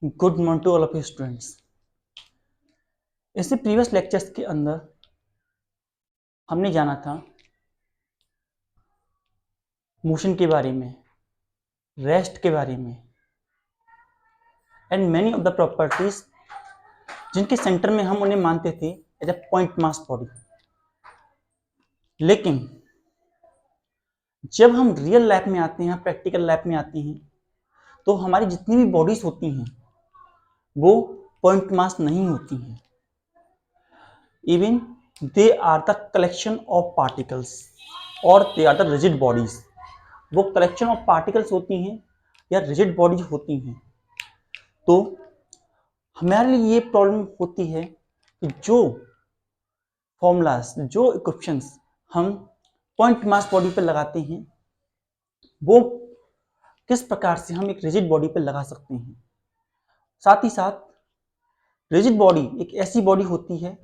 Good morning to all of you students. इससे previous lectures के अंदर हमने जाना था मोशन के बारे में, रेस्ट के बारे में and many of the properties जिनके सेंटर में हम उन्हें मानते थे as a point mass body. लेकिन जब हम रियल लाइफ में आते हैं, प्रैक्टिकल लाइफ में आते हैं, तो हमारी जितनी भी बॉडीज होती हैं वो पॉइंट मास नहीं होती हैं। Even they are the collection of particles और they are the rigid bodies. वो कलेक्शन ऑफ पार्टिकल्स होती हैं या रिजिड बॉडीज होती हैं। तो हमारे लिए ये प्रॉब्लम होती है कि जो फॉर्मूलाज, जो इक्वेशंस हम पॉइंट मास बॉडी पर लगाते हैं वो किस प्रकार से हम एक रिजिड बॉडी पर लगा सकते हैं। साथ ही साथ रिजिड बॉडी एक ऐसी बॉडी होती है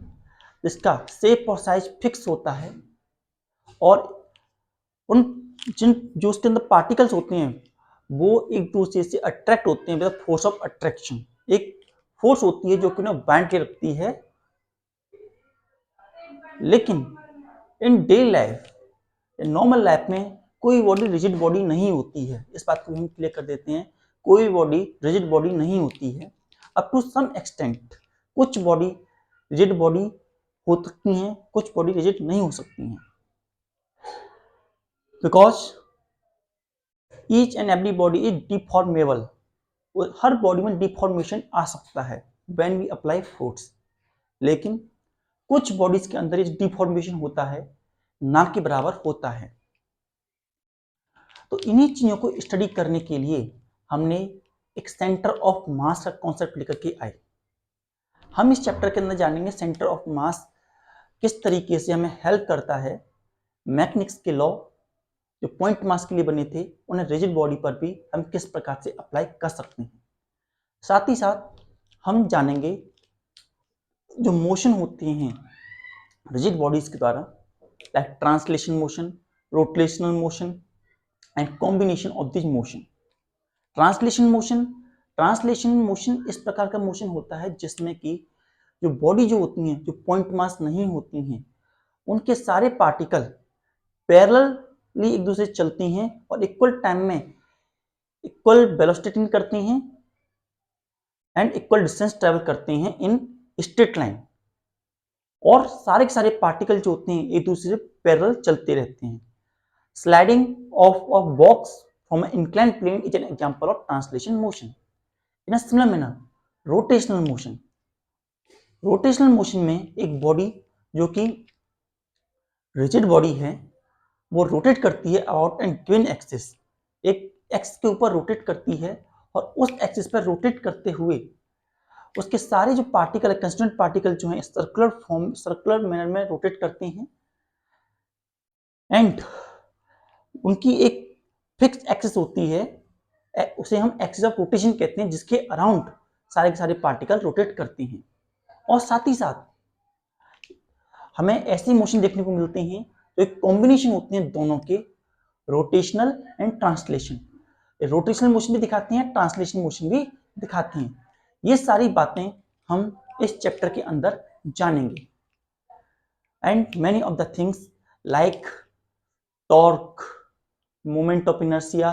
जिसका शेप और साइज फिक्स होता है और उन जो उसके अंदर पार्टिकल्स होते हैं वो एक दूसरे से अट्रैक्ट होते हैं विद फोर्स ऑफ अट्रैक्शन। एक फोर्स होती है जो कि उन्हें बांध के रखती है। लेकिन इन डेली लाइफ, नॉर्मल लाइफ में कोई बॉडी रिजिड बॉडी नहीं होती है। इस बात को हम क्लियर कर देते हैं, कोई बॉडी रिजिड बॉडी नहीं होती है। अप टू सम एक्सटेंट कुछ बॉडी रिजिड बॉडी हो सकती हैं, कुछ बॉडी रिजिड नहीं हो सकती हैं, because each and every body is deformable. Her body में डिफॉर्मेशन आ सकता है व्हेन वी अप्लाई फोर्स। लेकिन कुछ बॉडीज के अंदर इस डिफॉर्मेशन होता है, ना के बराबर होता है। तो इन्हीं चीजों को स्टडी करने के लिए हमने एक सेंटर ऑफ मास का कॉन्सेप्ट लेकर के आए। हम इस चैप्टर के अंदर जानेंगे सेंटर ऑफ मास किस तरीके से हमें हेल्प करता है। मैकेनिक्स के लॉ जो पॉइंट मास के लिए बने थे उन्हें रिजिड बॉडी पर भी हम किस प्रकार से अप्लाई कर सकते हैं। साथ ही साथ हम जानेंगे जो मोशन होते हैं रिजिड बॉडीज के द्वारा, like translation motion, rotational motion and combination of this motion. Translation motion इस प्रकार का मोशन होता है जिसमें कि जो बॉडी जो होती हैं, जो पॉइंट मास नहीं होती हैं, उनके सारे पार्टिकल पैरेलली एक दूसरे से चलते हैं और इक्वल टाइम में इक्वल वेलोसिटी करते हैं एंड इक्वल डिस्टेंस ट्रेवल करते हैं इन स्ट्रेट लाइन। और सारे के सारे पार्टिकल जो होते हैं एक दूसरे से पैरेलल चलते रहते हैं। Sliding of a box from an inclined plane is an example of translation motion. In a similar manner, rotational motion. Rotational motion में एक बॉडी जो कि रिजिड बॉडी है वो रोटेट करती है अबाउट एन गिवन एक्सिस, एक एक्स के ऊपर रोटेट करती है और उस एक्सिस पर रोटेट करते हुए उसके सारे जो पार्टिकल है, कंस्टिट्यूएंट पार्टिकल जो हैं सर्कुलर मैनर में रोटेट करते हैं एंड उनकी एक फिक्स एक्सिस होती है, उसे हम एक्सिस ऑफ रोटेशन कहते हैं, जिसके अराउंड सारे के सारे पार्टिकल रोटेट करते हैं। और साथ ही साथ हमें ऐसी मोशन देखने को मिलते हैं तो एक कॉम्बिनेशन होते हैं दोनों के, rotational and translation. Rotational motion भी दिखाते हैं, ट्रांसलेशन मोशन भी दिखाते हैं। ये सारी बातें हम इस चैप्टर के अंदर जानेंगे and many of the things like torque, moment of inertia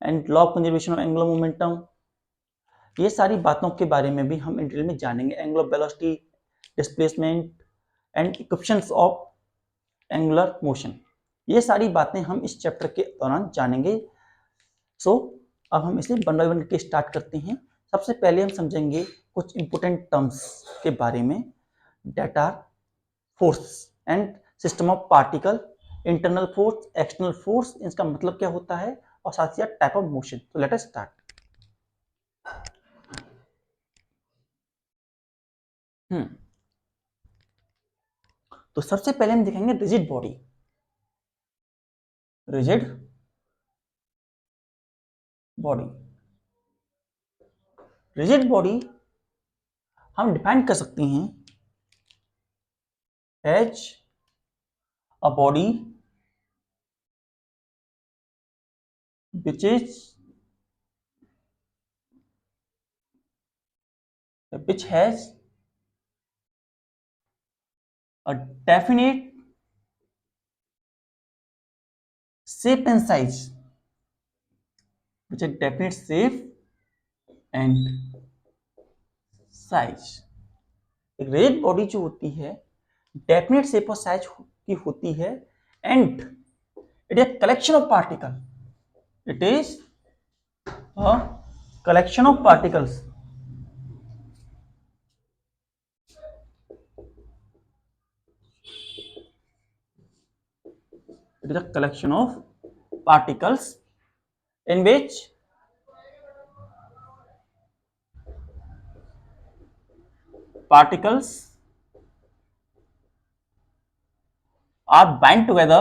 and law of conservation of angular momentum, ये सारी बातों के बारे में भी हम डिटेल में जानेंगे। Angular velocity, displacement and equations of angular motion, ये सारी बातें हम इस चैप्टर के दौरान जानेंगे। सो अब हम इसे वन बाय वन के स्टार्ट करते हैं। सबसे पहले हम समझेंगे कुछ इंपोर्टेंट टर्म्स के बारे में, that are force and system of particle, internal force, external force, इसका मतलब क्या होता है, और साथ ही साथ टाइप ऑफ मोशन। तो लेट अस स्टार्ट। तो सबसे पहले हम देखेंगे rigid body. Rigid body, rigid body हम डिफाइन कर सकते हैं as a body which is which has a definite shape and size, which is definite shape and size। एक रिजिड बॉडी जो होती है डेफिनेट शेप और साइज की होती है and it is collection of particle, it is a collection of particles, it is a collection of particles in which particles are bind together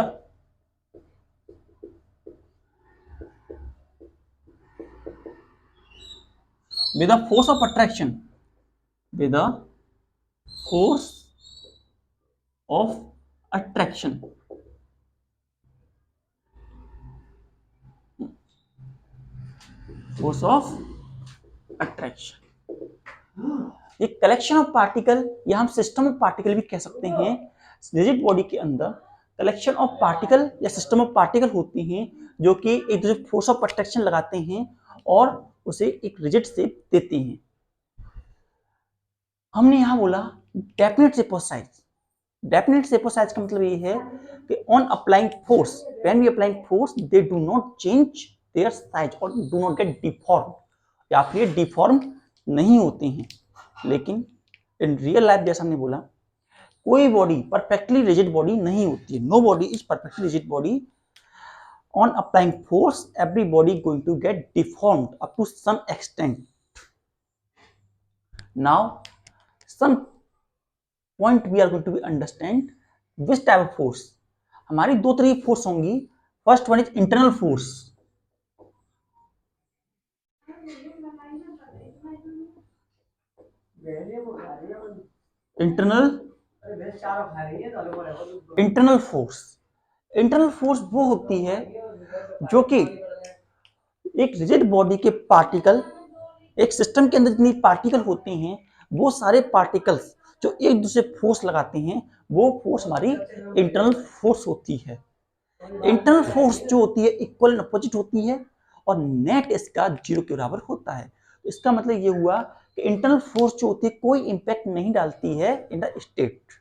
with a force of attraction, with a force of attraction, force of attraction। ये collection of particle या हम system of particle भी कह सकते हैं। Rigid body के अंदर collection of particle या सिस्टम ऑफ पार्टिकल होती हैं जो कि एक दूसरे फोर्स ऑफ अट्रैक्शन लगाते हैं और उसे एक रिजिड शेप देते हैं। हमने यहां बोला डेफिनेट शेप और साइज। डेफिनेट शेप और साइज का मतलब ये है कि on applying force, when we applying force they do not change their size और डू नॉट गेट डिफॉर्म, या फिर डिफॉर्म नहीं होते हैं। लेकिन इन रियल लाइफ जैसा हमने बोला कोई बॉडी परफेक्टली रिजिड बॉडी नहीं होती है। No body is perfectly rigid body. On applying force every body going to get deformed up to some extent. Now some point we are going to be understand which type of force. हमारी दो तरह की force होंगी। First one is internal force. Internal internal force, internal force वो होती है जो कि एक रिजिड बॉडी के पार्टिकल, एक सिस्टम के अंदर जितनी पार्टिकल होते हैं वो सारे पार्टिकल्स जो एक दूसरे फोर्स लगाते हैं वो फोर्स हमारी इंटरनल फोर्स होती है। इंटरनल फोर्स जो होती है इक्वल एंड अपोजिट होती है और नेट इसका जीरो के बराबर होता है। तो इसका मतलब ये हुआ कि इंटरनल फोर्स जो होती है कोई इंपैक्ट नहीं डालती है in the state.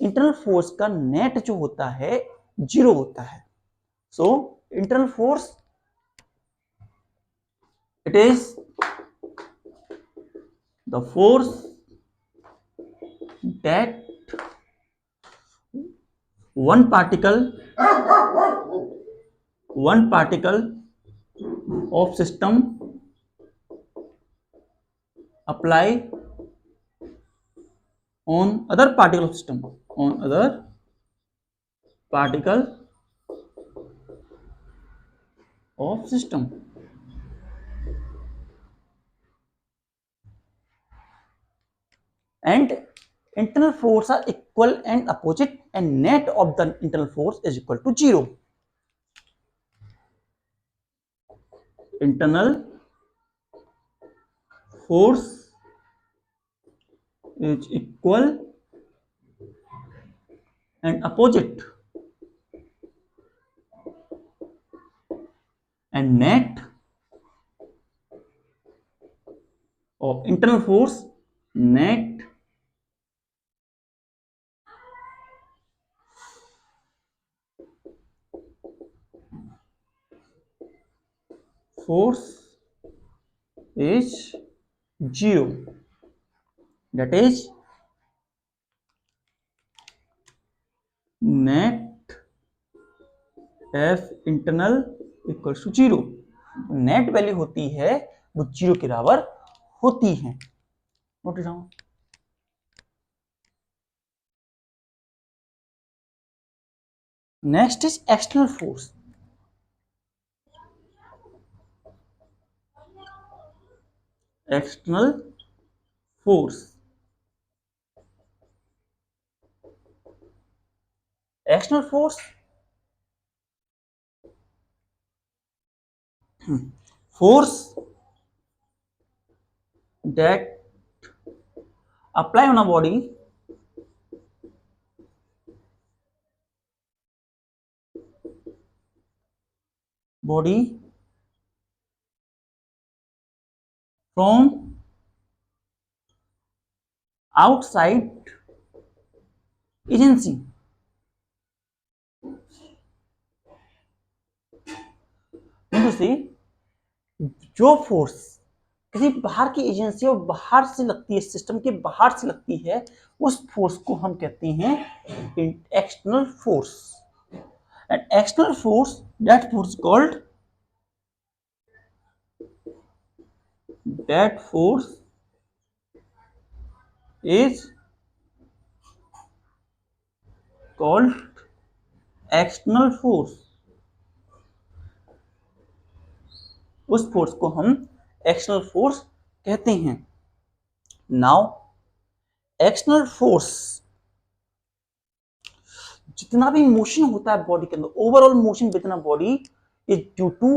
Internal force का नेट जो होता है जीरो होता है। So internal force it is the force that one particle of system apply on other particle of system, on other particle of system, and internal force are equal and opposite and net of the internal force is equal to zero। internal force is equal and opposite and net of internal force, net force is zero, that is net F internal equals to zero. Net value होती है वो zero के बराबर होती है। Note down. Next is external force. External force, external force force that apply on a body from outside agency. Mean to say, जो force किसी बाहर की एजेंसी और बाहर से लगती है, सिस्टम के बाहर से लगती है, उस फोर्स को हम कहते हैं external force. And external force, that force called, that force is called external force. उस फोर्स को हम एक्सटर्नल फोर्स कहते हैं. नाउ एक्सटर्नल फोर्स, जितना भी मोशन होता है बॉडी के अंदर, overall motion within a body is due to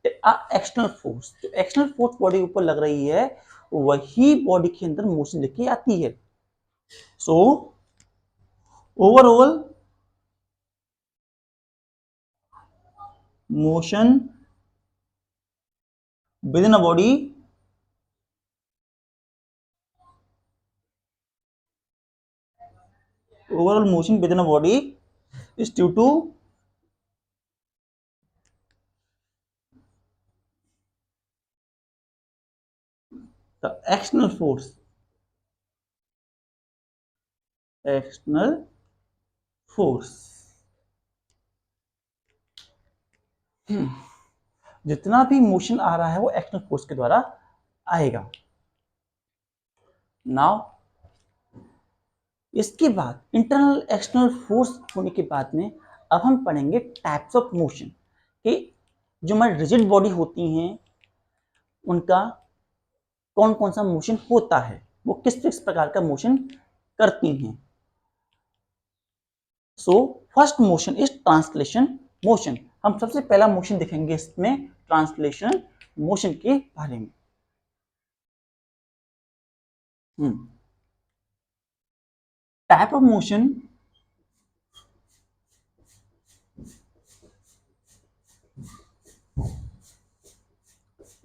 external force. जो एक्सटर्नल फोर्स बॉडी के ऊपर लग रही है वही बॉडी के अंदर मोशन लेके आती है. So overall motion within a body overall motion within a body is due to the external force. External force. जितना भी मोशन आ रहा है वो एक्सटर्नल फोर्स के द्वारा आएगा. नाउ इसके बाद इंटरनल एक्सटर्नल फोर्स होने के बाद में अब हम पढ़ेंगे टाइप्स ऑफ मोशन कि जो हमारी रिजिड बॉडी होती हैं उनका कौन कौन सा मोशन होता है, वो किस किस प्रकार का मोशन करती हैं. So first motion is translation motion. हम सबसे पहला मोशन देखेंगे इसमें ट्रांसलेशन मोशन के बारे में. Type of motion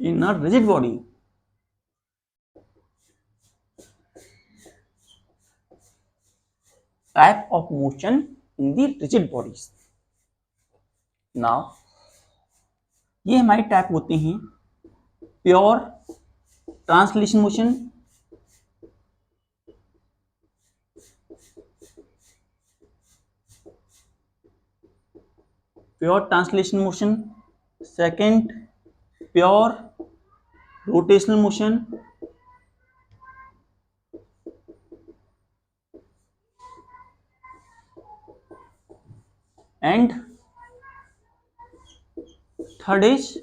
in a rigid body. Type of motion in the rigid bodies. Now ये हमारी टाइप होते हैं pure translation motion, pure translation motion. Second pure rotational motion. And third is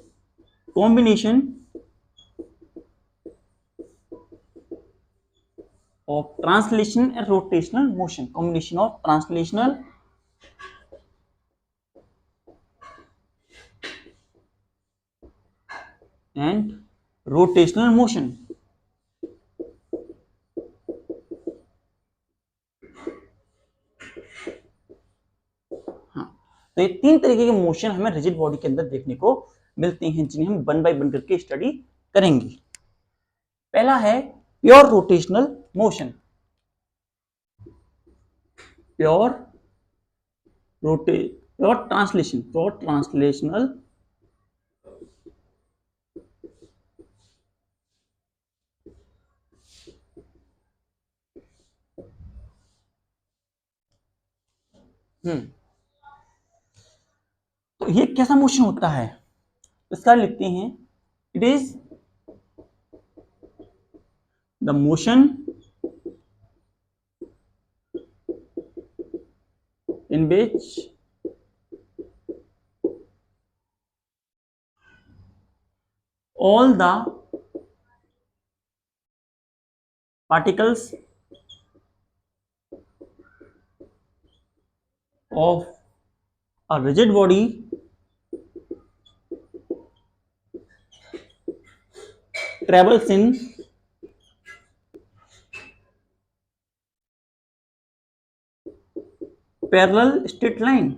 combination of translation and rotational motion. Combination of translational and rotational motion. हाँ, तो ये तीन तरीके के मोशन हमें रिजिड बॉडी के अंदर देखने को मिलते हैं जिन्हें हम वन बाय वन करके स्टडी करेंगे. पहला है pure rotational motion. Pure translational तो ये कैसा मोशन होता है, इसका लिखते हैं it is the motion in which all the particles of a rigid body travels in parallel straight line,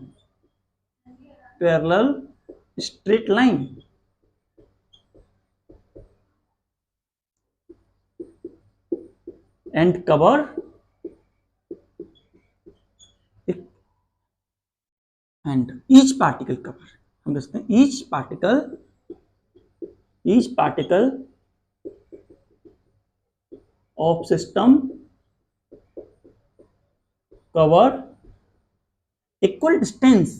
parallel straight line and cover and each particle cover, हम देखते हैं each particle of system cover equal distance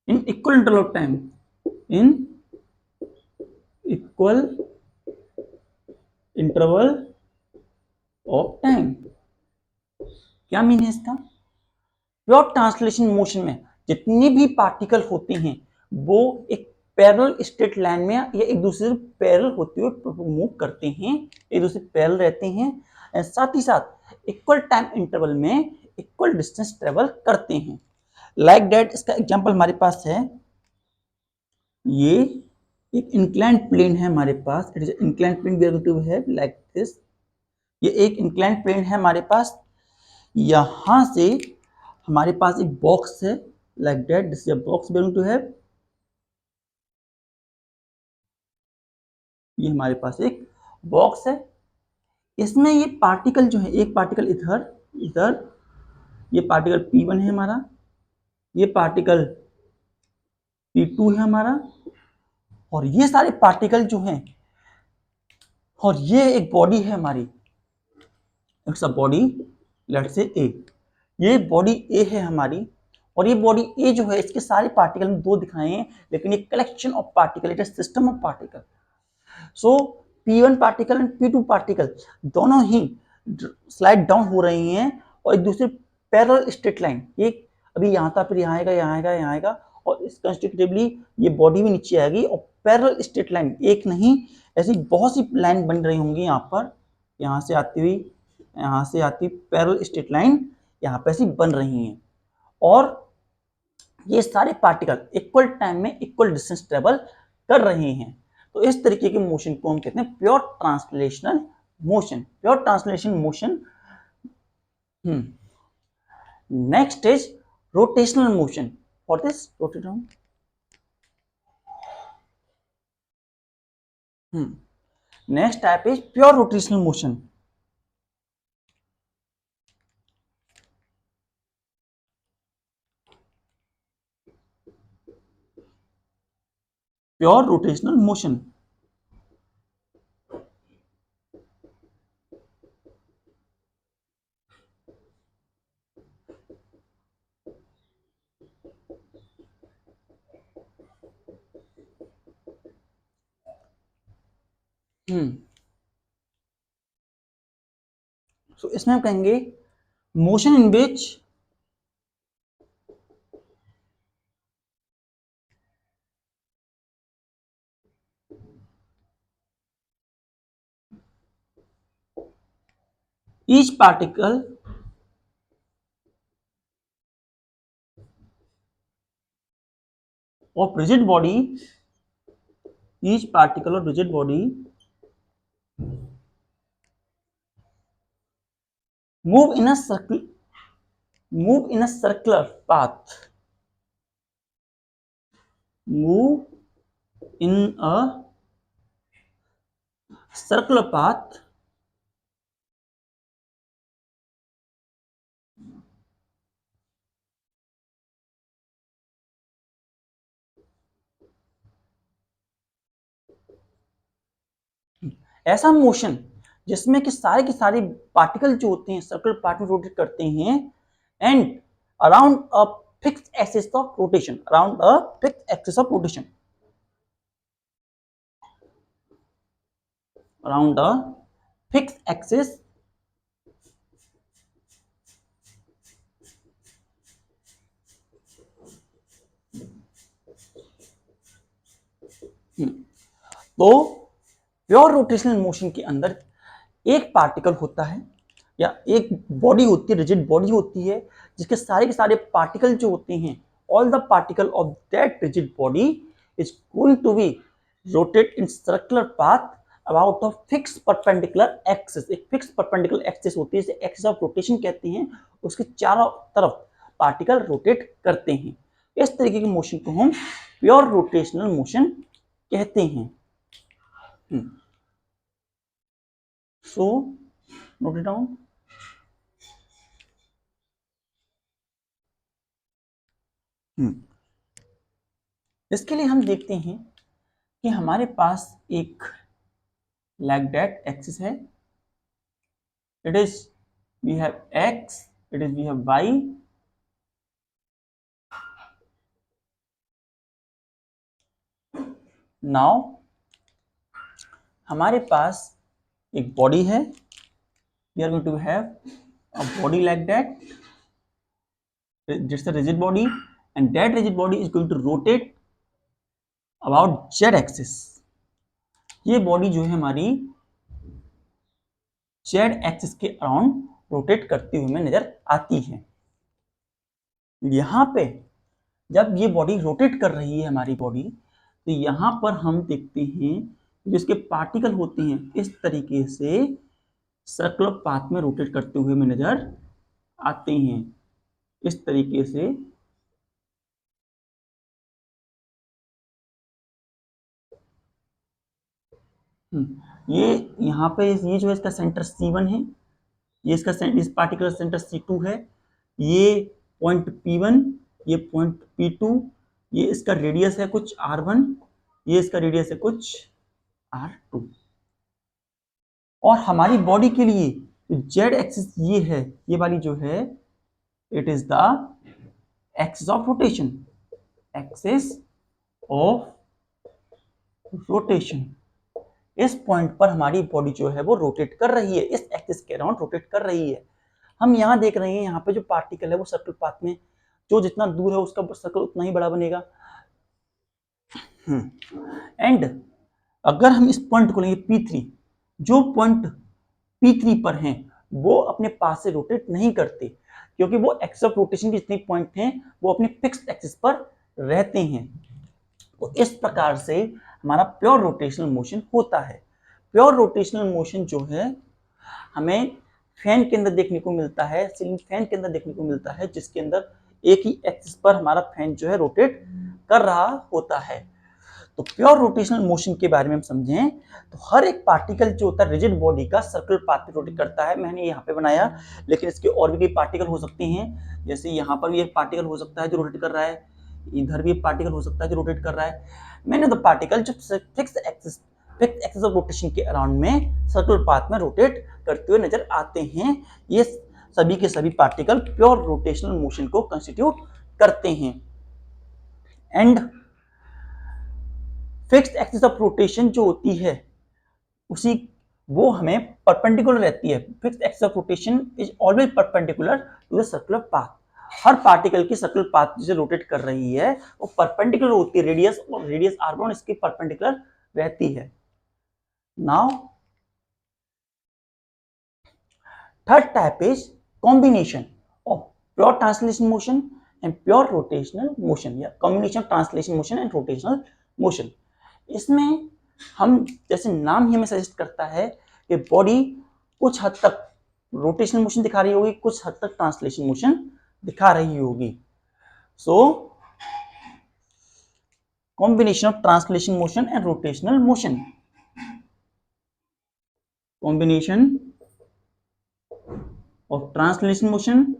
in equal interval of time, in equal interval of time। क्या mean है इसका? Pure translation motion में जितने भी particle होते हैं वो एक पैरेलल स्ट्रेट लाइन में या एक दूसरे से पैरेलल होते हुए मूव करते हैं, एक दूसरे से पैरेलल रहते हैं, साथ ही साथ इक्वल टाइम इंटरवल में इक्वल डिस्टेंस ट्रेवल करते हैं। लाइक दैट इसका एग्जांपल हमारे पास है, ये एक इंक्लाइंड प्लेन है हमारे पास, it is inclined plane we are going to have like this. ये एक इंक्लाइंड प्लेन है हमारे पास, यहां से हमारे पास एक बॉक्स है like that, this is a box we are going to have. ये हमारे पास एक बॉक्स है, इसमें ये पार्टिकल जो है, एक पार्टिकल इधर इधर, ये पार्टिकल P1 है हमारा, ये पार्टिकल P2 है हमारा, और ये सारे पार्टिकल जो हैं, और ये एक बॉडी है हमारी, it's a body let's say A। ये बॉडी A है हमारी, और ये बॉडी A जो है इसके सारे पार्टिकल में दो दिखाए हैं, लेकिन ये collection of particle, it is system of particle. So P1 particle and P2 particle दोनों ही स्लाइड डाउन हो रही हैं और एक दूसरे पैरेलल स्ट्रेट लाइन, एक अभी यहाँ था, फिर यहाँ आएगा, यहाँ आएगा, यहाँ आएगा, और इस कंस्टिक्यूटिवली ये बॉडी भी नीचे आएगी, और पैरेलल स्ट्रेट लाइन एक नहीं ऐसी बहुत सी लाइन बन रही होंगी यहाँ पर, यहाँ से आती हुई, यहाँ से आती पैरेलल स्ट्रेट लाइन यहाँ पे ऐसी बन रही हैं, और ये सारे पार्टिकल इक्वल टाइम में इक्वल डिस्टेंस ट्रेवल कर रहे हैं। तो इस तरीके के मोशन को हम कहते हैं pure translational motion, pure translation motion. Next is rotational motion. What is rotational? Next type is pure rotational motion. Pure rotational motion so इसमें हम कहेंगे motion in which each particle of rigid body, each particle of rigid body move in a circle, move in a circular path, move in a circular path ऐसा motion जिसमें कि सारे के सारे particle जो होते हैं सर्कुलर पार्ट में रोटेट करते हैं and around a fixed axis of rotation, around a fixed axis of rotation, around a fixed axis तो प्योर रोटेशनल मोशन के अंदर एक पार्टिकल होता है या एक बॉडी होती है, रिजिड बॉडी होती है, जिसके सारे के सारे पार्टिकल जो होते हैं, all the particle of that rigid body is going to be rotate in circular path about a fix perpendicular axis. एक फिक्स परपेंडिकुलर एक्सिस होती है, इसे एक्सिस ऑफ रोटेशन कहते हैं। उसके चारों तरफ पार्टिकल रोटेट करते हैं। इस तरीके के मोशन को हम प्योर रोटेशनल मोशन कहते हैं। So note it down. इसके लिए हम देखते हैं कि हमारे पास एक like that axis है, it is we have x, it is we have y, now हमारे पास एक बॉडी है, we are going to have a body like that, just a rigid body, and that rigid body is going to rotate about z axis। ये body जो है हमारी z axis के around rotate करती हुई हमें नजर आती है। यहाँ पे जब ये बॉडी रोटेट कर रही है हमारी बॉडी, तो यहाँ पर हम देखते हैं जो इसके पार्टिकल होते हैं इस तरीके से सर्कुलर पाथ में रोटेट करते हुए हमें नजर आते हैं। इस तरीके से ये यहाँ पे ये जो है इसका सेंटर C1 है, ये इसका इस पार्टिकुलर सेंटर C2 है, ये पॉइंट P1, ये पॉइंट P2, ये इसका रेडियस है कुछ R1, ये इसका रेडियस है कुछ R2। और हमारी बॉडी के लिए जेड एक्सिस ये है, ये वाली जो है it is the axis of rotation, axis of rotation. इस पॉइंट पर हमारी बॉडी जो है वो रोटेट कर रही है, इस एक्सिस के अराउंड रोटेट कर रही है। हम यहाँ देख रहे हैं यहाँ पे जो पार्टिकल है वो सर्कल पाथ में, जो जितना दूर है उसका सर्कल उतना ही बड़ा बनेगा। एंड अगर हम इस पॉइंट को लेंगे P3, जो पॉइंट P3 पर हैं वो अपने पास से रोटेट नहीं करते, क्योंकि वो एक्सिस ऑफ रोटेशन के जितने पॉइंट हैं वो अपने फिक्स्ड एक्सिस पर रहते हैं। तो इस प्रकार से हमारा प्योर रोटेशनल मोशन होता है। प्योर रोटेशनल मोशन जो है हमें फैन के अंदर देखने को मिलता है, सीलिंग फैन के अंदर देखने को मिलता है, जिसके अंदर एक ही एक्सिस पर हमारा फैन जो है रोटेट कर रहा होता है। तो प्योर रोटेशनल मोशन के बारे में हम समझें तो हर एक पार्टिकल जो होता है रिजिड बॉडी का सर्कुलर पाथ पे रोटेट करता है। मैंने यहाँ पे बनाया, लेकिन इसके और भी कई पार्टिकल हो सकते हैं, जैसे यहाँ पर भी एक पार्टिकल हो सकता है जो रोटेट कर रहा है, इधर भी एक पार्टिकल हो सकता है जो रोटेट कर रहा है। मैंने द पार्टिकल जो फिक्स एक्सिस ऑफ रोटेशन के अराउंड में सर्कुलर पाथ में रोटेट करते हुए नजर आते हैं। ये सभी के सभी पार्टिकल प्योर रोटेशनल मोशन को कंस्टिट्यूट करते हैं। And fixed axis of rotation जो होती है उसी वो हमें परपेंडिकुलर रहती है। Fixed axis of rotation is always perpendicular to the circular path. हर पार्टिकल की सर्कुलर पाथ जिसे रोटेट कर रही है वो परपेंडिकुलर होती है, रेडियस और रेडियस r1 इसकी परपेंडिकुलर रहती है। Now third type is combination of pure translation motion and pure rotational motion, या combination of translation motion and rotational motion. इसमें हम जैसे नाम ही हमें सजेस्ट करता है कि बॉडी कुछ हद तक रोटेशनल मोशन दिखा रही होगी, कुछ हद तक ट्रांसलेशन मोशन दिखा रही होगी। So combination of translation motion and rotational motion, combination of translation motion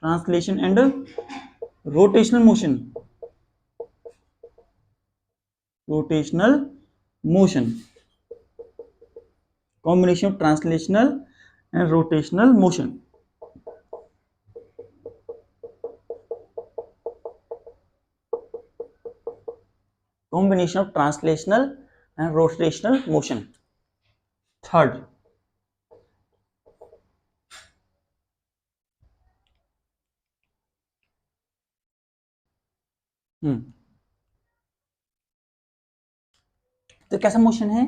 and rotational motion, combination of translational and rotational motion। combination of translational and rotational motion। Third तो कैसा मोशन है?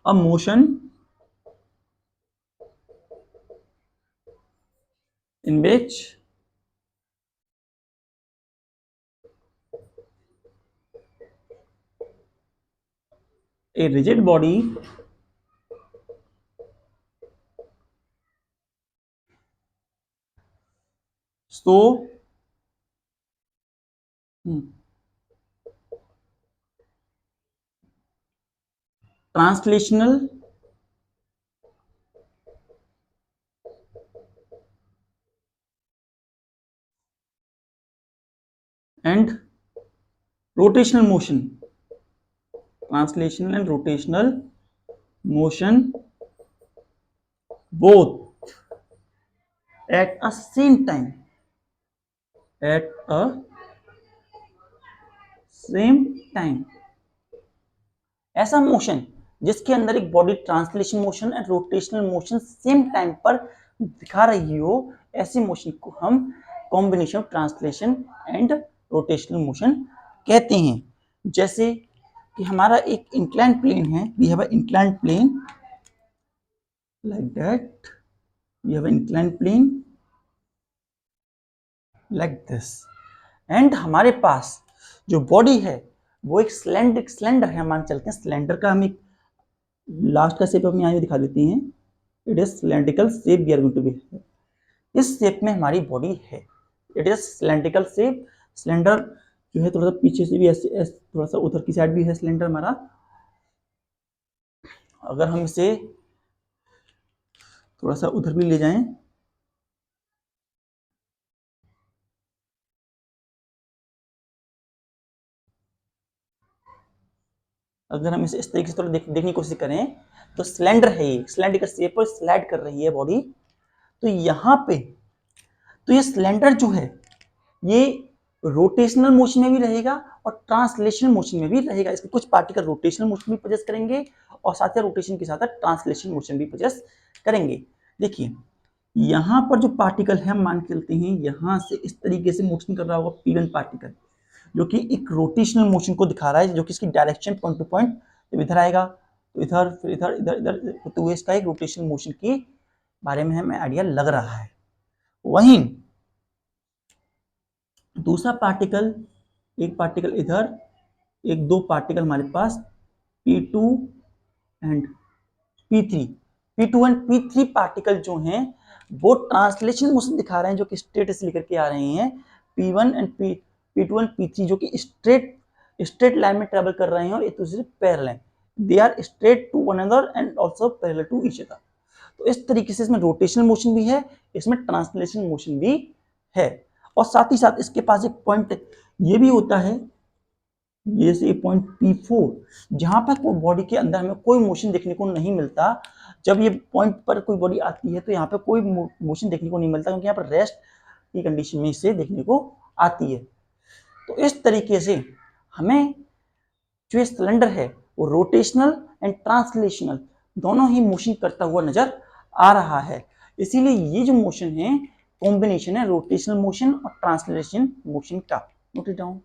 a motion in which A rigid body so translational and rotational motion, translational and rotational motion both at a same time, at a same time. ऐसा motion जिसके अंदर एक body translation motion and rotational motion same time पर दिखा रही हो, ऐसे motion को हम combination of translation and rotational motion कहते हैं। जैसे कि हमारा एक इंक्लाइन प्लेन है, we have a incline plane like that, we have a incline plane like this, and हमारे पास जो बॉडी है वो एक स्लेंडर है, मान चलते हैं स्लेंडर का हम एक लास्ट का शेप हम यहाँ दिखा देते हैं, it is cylindrical shape we are going to be, इस शेप में हमारी बॉडी है, it is cylindrical shape, cylinder जो है थोड़ा सा पीछे से भी ऐसे थोड़ा सा उधर की साइड भी है सिलेंडर हमारा। अगर हम इसे थोड़ा सा उधर भी ले जाएं, अगर हम इसे इस तरीके से थोड़ा देखने की कोशिश करें तो सिलेंडर है, ये सिलेंड्रिकल शेप पर स्लाइड कर रही है बॉडी, तो यहाँ पे तो ये सिलेंडर जो है ये रोटेशनल मोशन में भी रहेगा और ट्रांसलेशनल मोशन में भी रहेगा, इसके कुछ पार्टिकल रोटेशनल मोशन भी प्रोजेस करेंगे और साथ ही रोटेशन के साथ ट्रांसलेशन मोशन भी प्रोजेस करेंगे। देखिए यहाँ पर जो पार्टिकल है हम मान के चलते हैं यहाँ से इस तरीके से मोशन कर रहा होगा P1 पार्टिकल, जो कि एक रोटेशनल मोशन को दिखा रहा है, जो कि इसकी डायरेक्शन पॉइंट टू पॉइंट जब इधर आएगा तो इधर, फिर इधर, इधर इधर, तो इसका एक रोटेशनल मोशन के बारे में हमें आइडिया लग रहा है। वहीं दूसरा पार्टिकल, एक पार्टिकल इधर, एक दो पार्टिकल हमारे पास P2 and P3, P2 and P3 particle जो हैं वो ट्रांसलेशन मोशन दिखा रहे हैं, जो कि स्ट्रेट से लेकर के आ रहे हैं, P1 and P2 and P3 जो कि स्ट्रेट लाइन में ट्रेवल कर रहे हैं और एक दूसरे से पैरेलल हैं, they are straight to one another and also parallel to each other. तो इस तरीके से इसमें रोटेशनल मोशन भी है, इसमें ट्रांसलेशन मोशन भी है, और साथ ही साथ इसके पास एक पॉइंट ये भी होता है, ये से पॉइंट P4 जहां पर बॉडी के अंदर हमें कोई मोशन देखने को नहीं मिलता, जब ये पॉइंट पर कोई बॉडी आती है तो यहाँ पे कोई मोशन देखने को नहीं मिलता, क्योंकि यहाँ पर रेस्ट की कंडीशन में इसे देखने को आती है। तो इस तरीके से हमें जो सिलेंडर है वो रोटेशनल एंड ट्रांसलेशनल दोनों ही मोशन करता हुआ नजर आ रहा है, इसीलिए ये जो मोशन है कॉम्बिनेशन है रोटेशनल मोशन और ट्रांसलेशन मोशन का। Note it down.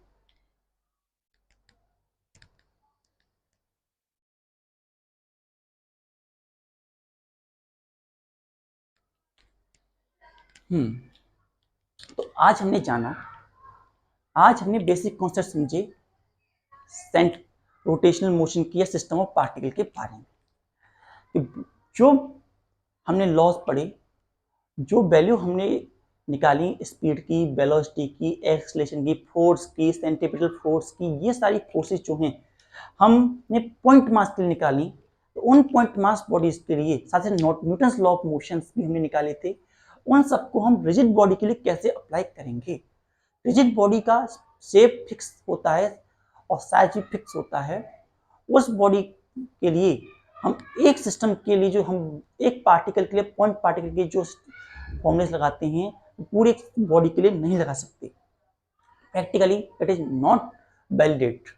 तो आज हमने बेसिक कॉन्सेप्ट समझे सेंट रोटेशनल मोशन की या सिस्टम ऑफ पार्टिकल के बारे में। जो हमने लॉज पढ़े, जो वैल्यू हमने निकाली स्पीड की, वेलोसिटी की, एक्सेलरेशन की, फोर्स की, सेंट्रीपिटल फोर्स की, ये सारी फोर्सेस जो हैं हमने पॉइंट मास के लिए निकाली, तो उन पॉइंट मास बॉडीज के लिए साथ ही न्यूटन्स लॉ ऑफ मोशंस भी हमने निकाले थे, उन सबको हम रिजिड बॉडी के लिए कैसे अप्लाई करेंगे। रिजिड बॉडी का शेप फिक्स होता है और साइज भी फिक्स होता है, उस बॉडी के लिए हम एक सिस्टम के लिए जो हम एक पार्टिकल के लिए पॉइंट पार्टिकल के जो फॉर्मूलेस लगाते हैं पूरे बॉडी के लिए नहीं लगा सकते, practically it is not validate.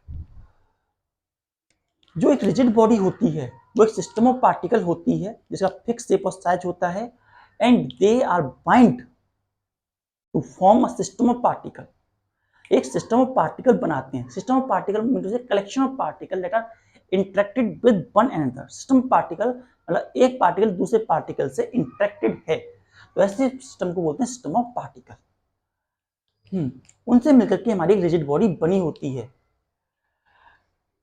जो एक रिजिड बॉडी होती है वो एक सिस्टम ऑफ पार्टिकल होती है जिसका फिक्स शेप और साइज होता है, and they are bind to form a system of particle. एक सिस्टम ऑफ पार्टिकल बनाते हैं, system of particle means collection of particle that are interacted with one another. System particle मतलब एक particle दूसरे particle से interacted है, तो ऐसे सिस्टम को बोलते हैं सिस्टम ऑफ पार्टिकल। उनसे मिलकर के हमारी रिजिड बॉडी बनी होती है।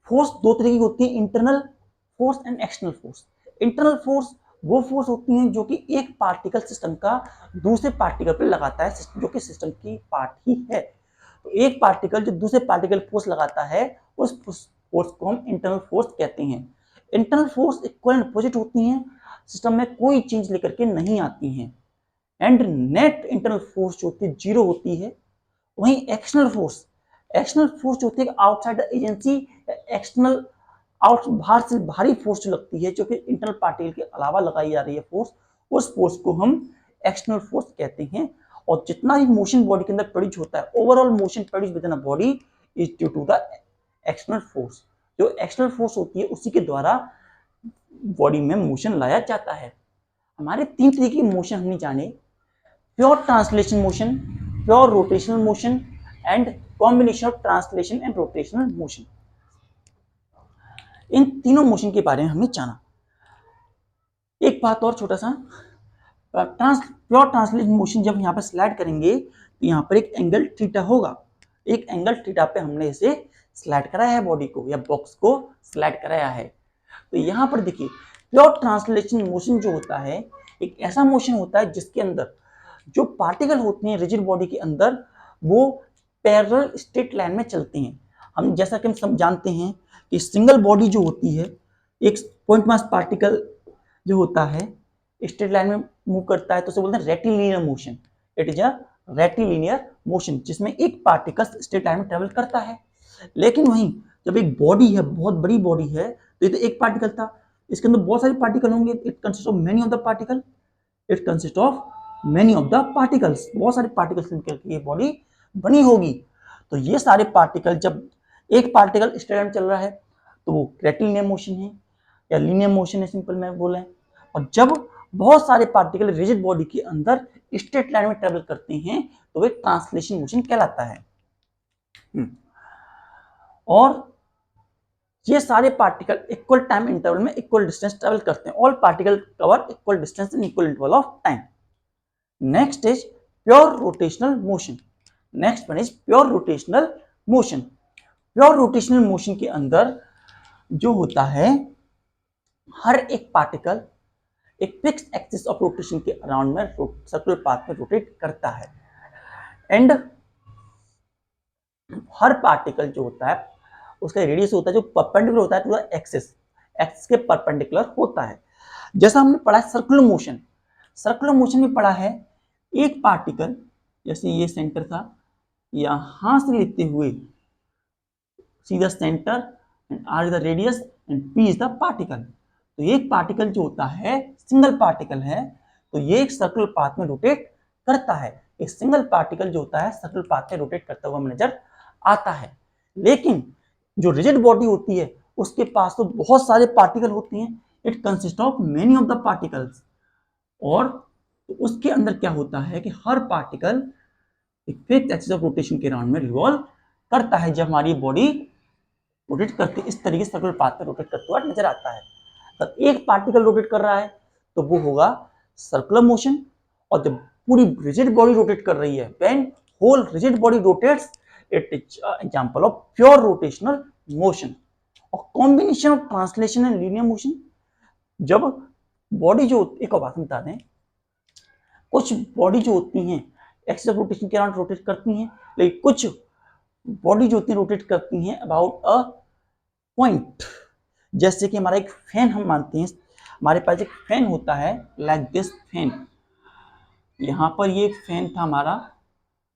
फोर्स दो तरह की होती है, internal force and external force. Internal force वो फोर्स होती हैं जो कि एक पार्टिकल सिस्टम का दूसरे पार्टिकल पर लगाता है, जो कि सिस्टम की पार्ट ही है। तो एक पार्टिकल जो दूसरे पार्टिकल फोर्स लगाता है, उस फोर्स को हम इंटरनल फोर्स कहते हैं। Internal force equal and opposite होती हैं, सिस्टम में कोई चेंज लेकर के नहीं आती हैं। एंड नेट इंटरनल फोर्स जो होती है जीरो होती है। वहीं एक्सटर्नल फोर्स जो होती है आउटसाइड द एजेंसी, एक्सटर्नल बाहर से भारी फोर्स जो लगती है, जो कि इंटरनल पार्टिकल के अलावा लगाई जा रही है फोर्स, उस फोर्स को हम एक्सटर्नल फोर्स कहते हैं। और जितना भी मोशन बॉडी के अंदर प्रोड्यूस होता है, overall motion produce within a body is due to the external force. जो एक्सटर्नल फोर्स होती है उसी के द्वारा बॉडी में मोशन लाया जाता है। हमारे तीन तरीके की मोशन हमने जाने, pure translation motion, pure rotational motion and combination of translation and rotational motion. इन तीनों मोशन के बारे में हमने जाना। एक बात और छोटा सा, प्योर ट्रांसलेशन मोशन जब यहाँ पर स्लाइड करेंगे तो यहाँ पर एक एंगल थीटा होगा। एक एंगल थीटा पे हमने इसे स्लाइड कराया है, बॉडी को या बॉक्स को स्लाइड कराया है। तो यहाँ पर देखिए, प्योर ट्रांसलेशन मोशन जो होता है एक ऐसा मोशन होता है जिसके अंदर जो पार्टिकल होते हैं रिजिड बॉडी के अंदर, वो पैरेलल स्ट्रेट लाइन में चलते हैं। हम जैसा कि हम सब जानते हैं कि सिंगल बॉडी जो होती है, एक पॉइंट मास पार्टिकल जो होता है स्ट्रेट लाइन में मूव करता है, तो उसे बोलते हैं rectilinear motion. It is a rectilinear motion, जिसमें एक पार्टिकल स्ट्रेट लाइन में ट्रेवल करता है। लेकिन वहीं जब एक बॉडी है, बहुत बड़ी बॉडी है, तो ये तो एक पार्टिकल था, इसके अंदर बहुत सारे पार्टिकल होंगे। It consist of many of the particle, it consist of many of the particles, बहुत सारे पार्टिकल्स मिलकर के ये बॉडी बनी होगी। तो ये सारे पार्टिकल, जब एक पार्टिकल स्ट्रेट लाइन में चल रहा है तो वो रेटिलिनियर मोशन है या लीनियर मोशन है, सिंपल में बोले। और जब बहुत सारे पार्टिकल रिजिड बॉडी के अंदर स्ट्रेट लाइन में ट्रेवल करते हैं तो वे ट्रांसलेशन मोशन कहलाता है। और ये सारे पार्टिकल इक्वल टाइम इंटरवल में इक्वल डिस्टेंस ट्रेवल करते हैं। All particle cover equal distance in equal interval of time. Next is pure rotational motion. Next one is pure rotational motion. Pure rotational motion के अंदर जो होता है, हर एक particle एक फिक्स एक्सिस ऑफ रोटेशन के अराउंड में सर्कुलर पाथ में रोटेट करता है। एंड हर पार्टिकल जो होता है उसका रेडियस होता है जो परपेंडिकुलर होता है टू द एक्सिस, एक्सिस के परपेंडिकुलर होता है। जैसा हमने पढ़ा है सर्कुलर मोशन, सर्कुलर मोशन में पढ़ा है एक पार्टिकल, जैसे ये सेंटर था, यहां से लेते हुए सीधा center and R is the radius and P is the particle. तो ये पार्टिकल जो होता है सिंगल पार्टिकल है, तो ये एक सर्कुलर पाथ में रोटेट करता है। एक सिंगल पार्टिकल जो होता है सर्कुलर पाथ में रोटेट करता हुआ नजर आता है। लेकिन जो रिजिड बॉडी होती है उसके पास तो बहुत सारे पार्टिकल होते हैं, it consist of many of the particles. और तो उसके अंदर क्या होता है कि हर पार्टिकल एक फिक्स्ड एक्सिस ऑफ रोटेशन के राउंड में रिवॉल्व करता है। जब हमारी बॉडी रोटेट करती इस तरीके से सर्कुलर पाथ में रोटेट करते हुआ नजर आता है। तब एक पार्टिकल रोटेट कर रहा है तो वो होगा सर्कुलर मोशन। और जब पूरी रिजिड बॉडी रोटेट कर रही है, when whole rigid body rotates, it is example of pure rotational motion. और combination of translation and linear motion, जब बॉडी जो एक और बात बता दें, कुछ बॉडी जो होती हैं एक्सिस ऑफ रोटेशन के अराउंड रोटेट करती हैं, लेकिन कुछ बॉडी जो होती है रोटेट करती हैं अबाउट अ पॉइंट। जैसे कि हमारा एक फैन हम मानते हैं, हमारे पास एक फैन होता है लाइक दिस फैन। यहाँ पर ये फैन था हमारा,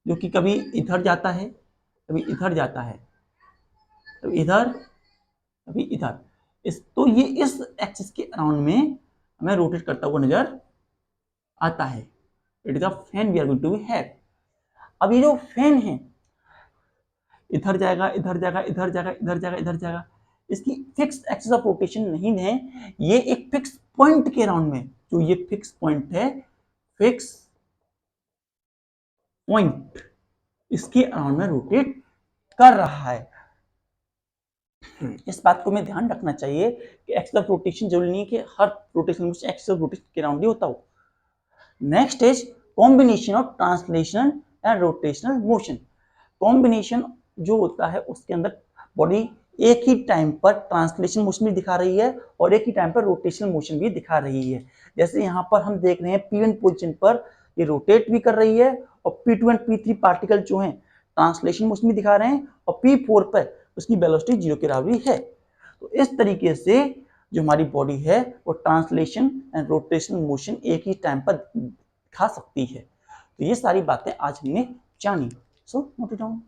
जो कि कभी इधर जाता है, कभी इधर जाता है, कभी इधर, कभी इधर। तो ये इस एक्सिस के अराउंड में हमें रोटेट करता हुआ नजर आता है। It is a fan we are going to have. अब ये जो फैन है इधर जाएगा, इधर जाएगा, इधर जाएगा, इधर जाएगा, इधर जाएगा, इसकी फिक्स एक्सिस ऑफ रोटेशन नहीं है। ये एक फिक्स पॉइंट के अराउंड में, जो ये फिक्स पॉइंट है, फिक्स पॉइंट, इसके अराउंड में रोटेट कर रहा है। इस बात को में ध्यान रखना चाहिए कि एक्सिस ऑफ रोटेशन जरूरी नहीं है कि हर रोटेशन एक्सिस ऑफ रोटेशन के अराउंड ही होता हो। Next is combination of translation and rotational motion. Combination जो होता है उसके अंदर बॉडी एक ही टाइम पर ट्रांसलेशन मोशन भी दिखा रही है और एक ही टाइम पर रोटेशनल मोशन भी दिखा रही है। जैसे यहाँ पर हम देख रहे हैं P1 पोजीशन पर ये रोटेट भी कर रही है और P2 एंड P3 पार्टिकल जो हैं ट्रांसलेशन मोशन भी दिखा रहे हैं और P4 पर उसकी वेलोसिटी 0 के बराबर है। तो इस तरीके से जो हमारी बॉडी है वो ट्रांसलेशन एंड रोटेशनल मोशन एक ही टाइम पर दिखा सकती है। तो ये सारी बातें आज हमने जानी। So note it down.